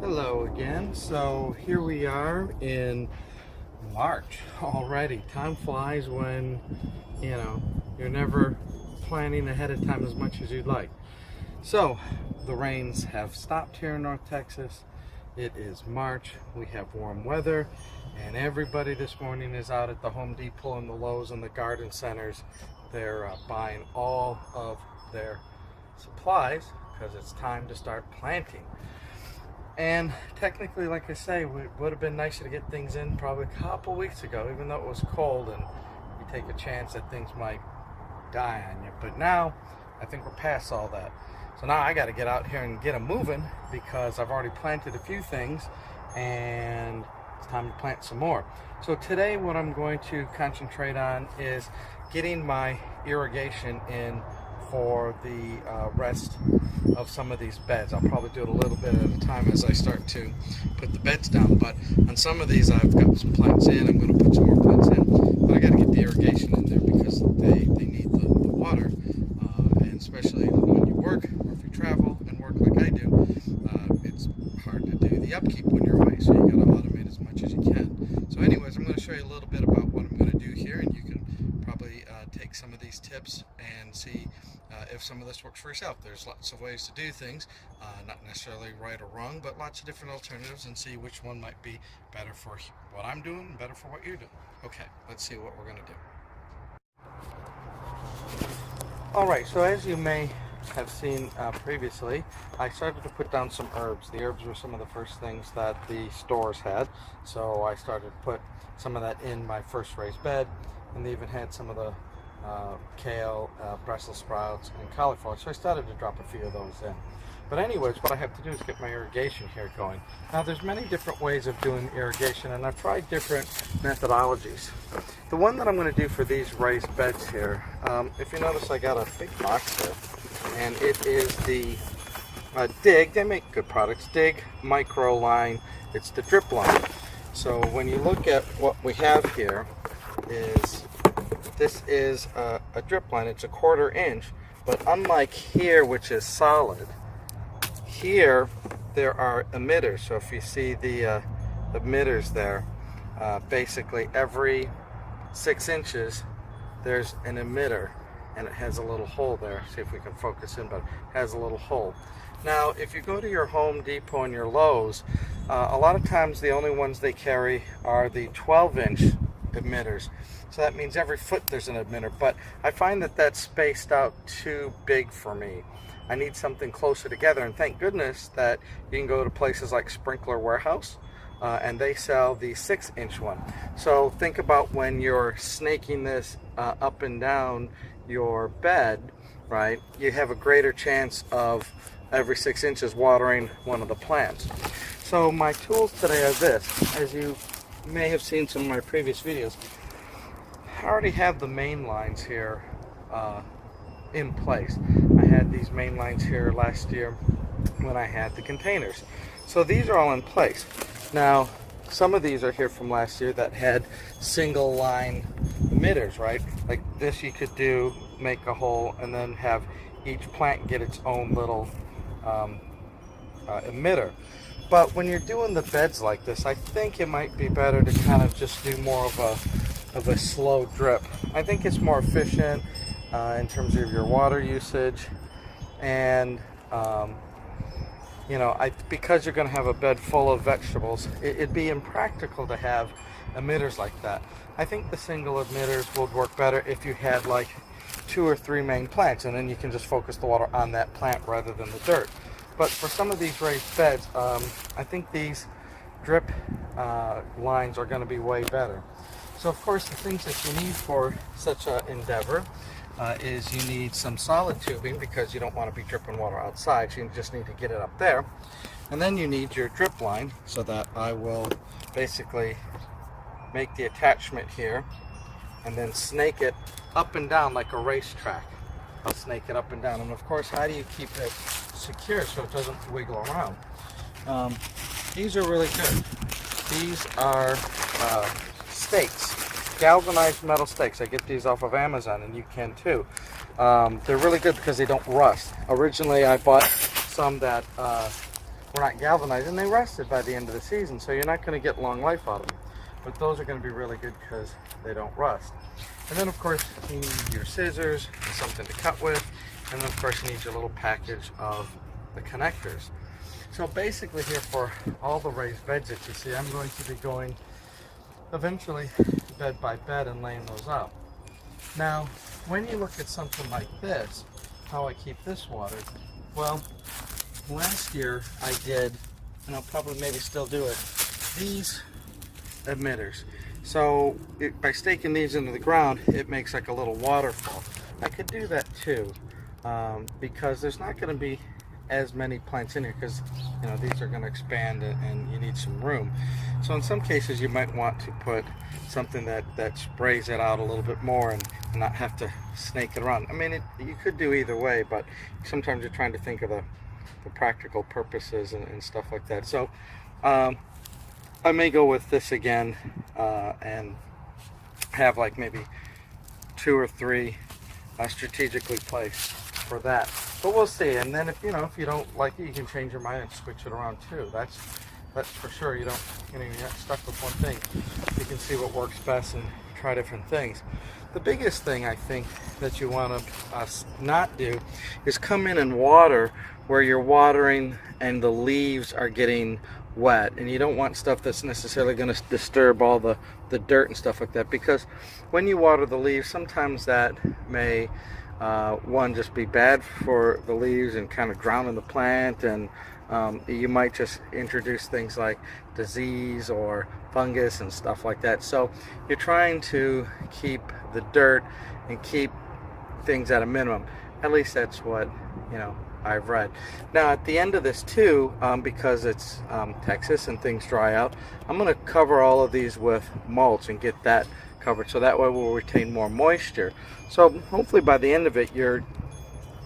Hello again. So here we are in March already. Time flies when, you're never planning ahead of time as much as you'd like. So the rains have stopped here in North Texas. It is March. We have warm weather, and everybody this morning is out at the Home Depot and the Lowe's and the garden centers. They're buying all of their supplies because it's time to start planting. And technically, like I say, it would have been nicer to get things in probably a couple weeks ago, even though it was cold and you take a chance that things might die on you. But now, I think we're past all that. So now I got to get out here and get them moving because I've already planted a few things and it's time to plant some more. So today what I'm going to concentrate on is getting my irrigation in for the rest of some of these beds. I'll probably do it a little bit at a time as I start to put the beds down, but on some of these I've got some plants in. I'm going to put some more plants in, but I got to get the irrigation in there because they need the water, and especially when you work or if you travel and work like I do, it's hard to do the upkeep when you're away, so you got to automate as much as you can. So anyways, I'm going to show you a little bit about what I'm going to do here, and you can probably take some of these tips and see if some of this works for yourself. There's lots of ways to do things, not necessarily right or wrong, but lots of different alternatives, and see which one might be better for what I'm doing and better for what you're doing. Okay, let's see what we're going to do. Alright, so as you may have seen previously, I started to put down some herbs. The herbs were some of the first things that the stores had, so I started to put some of that in my first raised bed, and they even had some of the kale, Brussels sprouts, and cauliflower, so I started to drop a few of those in. But anyways, what I have to do is get my irrigation here going. Now there's many different ways of doing irrigation, and I've tried different methodologies. The one that I'm going to do for these raised beds here, if you notice, I got a big box here, and it is the Dig. They make good products. Dig Micro Line. It's the drip line. So when you look at what we have here, this is a drip line. It's a 1/4 inch, but unlike here, which is solid, here there are emitters. So if you see the emitters there, basically every 6 inches there's an emitter, and it has a little hole there. See if we can focus in, but it has a little hole. Now if you go to your Home Depot and your Lowe's, a lot of times the only ones they carry are the 12-inch emitters. So that means every foot there's an emitter, but I find that that's spaced out too big for me. I need something closer together, and thank goodness that you can go to places like Sprinkler Warehouse, and they sell the 6-inch one. So think about when you're snaking this up and down your bed, right? You have a greater chance of every 6 inches watering one of the plants. So my tools today are this. As you may have seen some of my previous videos, I already have the main lines here in place. I had these main lines here last year when I had the containers. So these are all in place. Now, some of these are here from last year that had single line emitters, right? Like this you could do, make a hole, and then have each plant get its own little emitter. But when you're doing the beds like this, I think it might be better to kind of just do more of a slow drip. I think it's more efficient in terms of your water usage, and because you're going to have a bed full of vegetables, it'd be impractical to have emitters like that. I think the single emitters would work better if you had like 2 or 3 main plants, and then you can just focus the water on that plant rather than the dirt. But for some of these raised beds, I think these drip lines are going to be way better. So of course the things that you need for such an endeavor is you need some solid tubing, because you don't want to be dripping water outside, so you just need to get it up there. And then you need your drip line, so that I will basically make the attachment here and then snake it up and down like a racetrack. I'll snake it up and down. And of course, how do you keep it secure so it doesn't wiggle around? These are really good. These are stakes, galvanized metal stakes. I get these off of Amazon, and you can too. They're really good because they don't rust. Originally I bought some that were not galvanized, and they rusted by the end of the season, so you're not going to get long life out of them. But those are going to be really good because they don't rust. And then of course you need your scissors and something to cut with, and then of course you need your little package of the connectors. So basically here, for all the raised beds that you see, I'm going to be going eventually bed by bed and laying those out. Now when you look at something like this, how I keep this watered, well, last year I did, and I'll probably maybe still do it, these emitters. So by staking these into the ground, it makes like a little waterfall. I could do that too, because there's not going to be as many plants in here, because you know these are going to expand and you need some room. So in some cases you might want to put something that sprays it out a little bit more and not have to snake it around. I mean, you could do either way, but sometimes you're trying to think of the practical purposes and stuff like that. So I may go with this again and have like maybe 2 or 3 strategically placed for that, but we'll see. And then if you don't like it, you can change your mind and switch it around too. That's for sure. You don't, you're not stuck with one thing. You can see what works best and try different things. The biggest thing I think that you want to not do is come in and water where you're watering and the leaves are getting wet, and you don't want stuff that's necessarily going to disturb all the dirt and stuff like that, because when you water the leaves, sometimes that may one, just be bad for the leaves and kind of drowning the plant, and you might just introduce things like disease or fungus and stuff like that. So you're trying to keep the dirt and keep things at a minimum. At least that's what I've read. Now at the end of this too, because it's Texas and things dry out, I'm going to cover all of these with mulch and get that covered, so that way we'll retain more moisture. So hopefully by the end of it, you're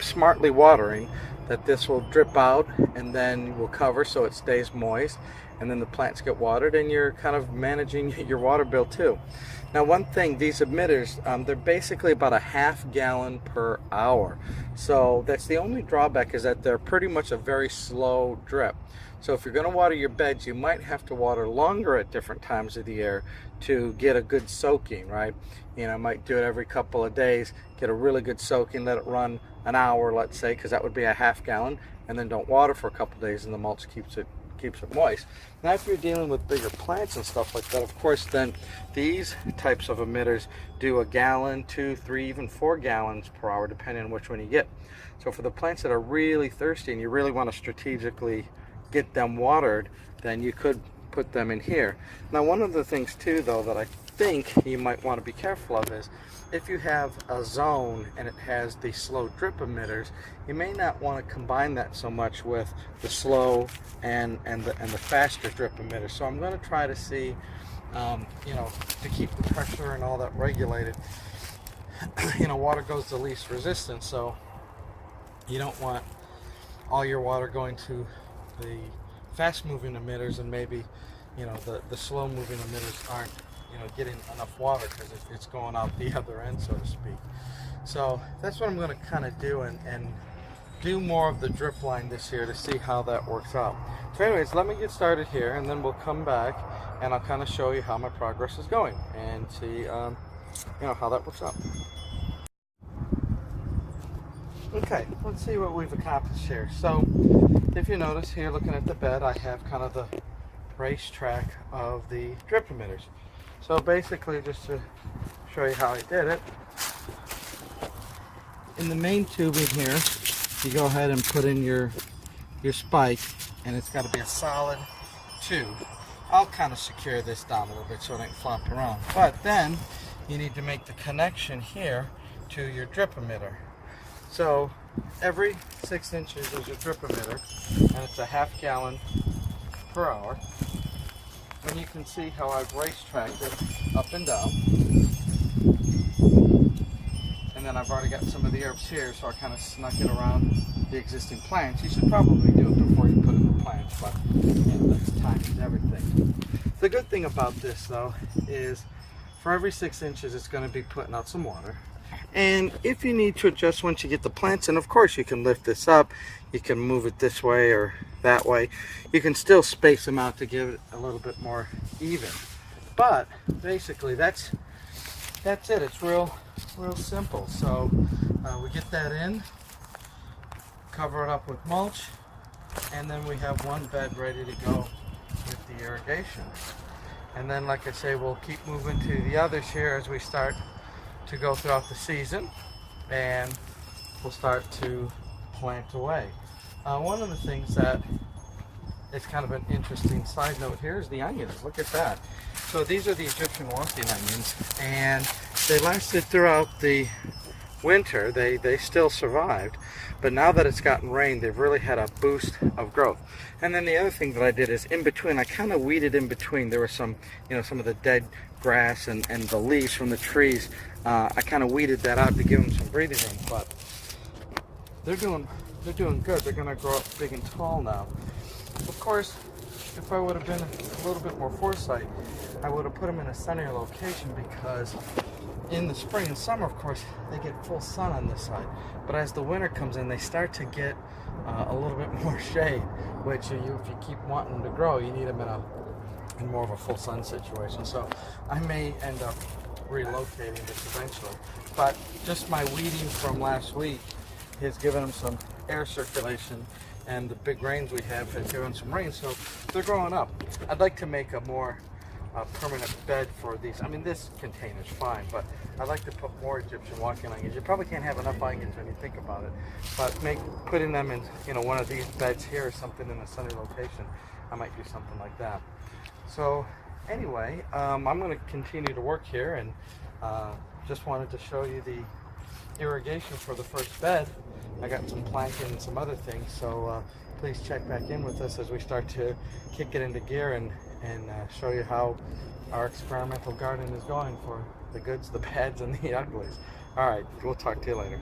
smartly watering, that this will drip out and then will cover so it stays moist, and then the plants get watered, and you're kind of managing your water bill too. Now one thing, these emitters, they're basically about a ½ gallon per hour. So that's the only drawback, is that they're pretty much a very slow drip. So if you're going to water your beds, you might have to water longer at different times of the year to get a good soaking, right? I might do it every couple of days, get a really good soaking, let it run an hour, let's say, because that would be a ½ gallon, and then don't water for a couple of days, and the mulch keeps it moist. Now if you're dealing with bigger plants and stuff like that, of course, then these types of emitters do 1 gallon, 2, 3, even 4 gallons per hour, depending on which one you get. So for the plants that are really thirsty and you really want to strategically get them watered, then you could put them in here. Now one of the things too, though, that I think you might want to be careful of is, if you have a zone and it has the slow drip emitters, you may not want to combine that so much with the slow and the faster drip emitters. So I'm going to try to see, to keep the pressure and all that regulated. Water goes to least resistance, so you don't want all your water going to the fast moving emitters, and maybe the slow moving emitters aren't getting enough water because it's going out the other end, so to speak. So that's what I'm going to kind of do, and do more of the drip line this year to see how that works out. So anyways, let me get started here, and then we'll come back and I'll kind of show you how my progress is going and see how that works out. Okay, let's see what we've accomplished here. So if you notice here, looking at the bed, I have kind of the racetrack of the drip emitters. So basically, just to show you how I did it, in the main tubing here, you go ahead and put in your spike, and it's got to be a solid tube. I'll kind of secure this down a little bit so it ain't flopping around. But then you need to make the connection here to your drip emitter. So every 6 inches is a drip emitter, and it's a ½ gallon per hour. And you can see how I've racetracked it up and down. And then I've already got some of the herbs here, so I kind of snuck it around the existing plants. You should probably do it before you put in the plants, but that's timing everything. The good thing about this, though, is for every 6 inches, it's going to be putting out some water. And if you need to adjust once you get the plants in, of course you can lift this up. you can move it this way or that way. You can still space them out to give it a little bit more even. But basically that's it. It's real simple. So we get that in, cover it up with mulch, and then we have one bed ready to go with the irrigation. And then, like I say, we'll keep moving to the others here as we start to go throughout the season, and we'll start to plant away. One of the things that is kind of an interesting side note here is the onions. Look at that. So these are the Egyptian walking onions, and they lasted throughout the winter. They still survived, but now that it's gotten rain, they've really had a boost of growth. And then the other thing that I did is in between, I kind of weeded in between. There was some, some of the dead grass and the leaves from the trees. I kind of weeded that out to give them some breathing room, but they're doing good. They're going to grow up big and tall now. Of course, if I would have been a little bit more foresight, I would have put them in a sunnier location, because in the spring and summer, of course, they get full sun on this side. But as the winter comes in, they start to get a little bit more shade, which if you keep wanting them to grow, you need them in more of a full sun situation. So I may end up relocating this eventually. But just my weeding from last week has given them some air circulation, and the big rains we have given some rain, so they're growing up. I'd like to make a more permanent bed for these. I mean, this container's fine, but I'd like to put more Egyptian walking onions. You probably can't have enough onions when you think about it, but putting them in one of these beds here or something in a sunny location, I might do something like that. So anyway, I'm going to continue to work here, and just wanted to show you the irrigation for the first bed. I got some planting and some other things, so please check back in with us as we start to kick it into gear and show you how our experimental garden is going, for the goods, the bads, and the uglies. All right, we'll talk to you later.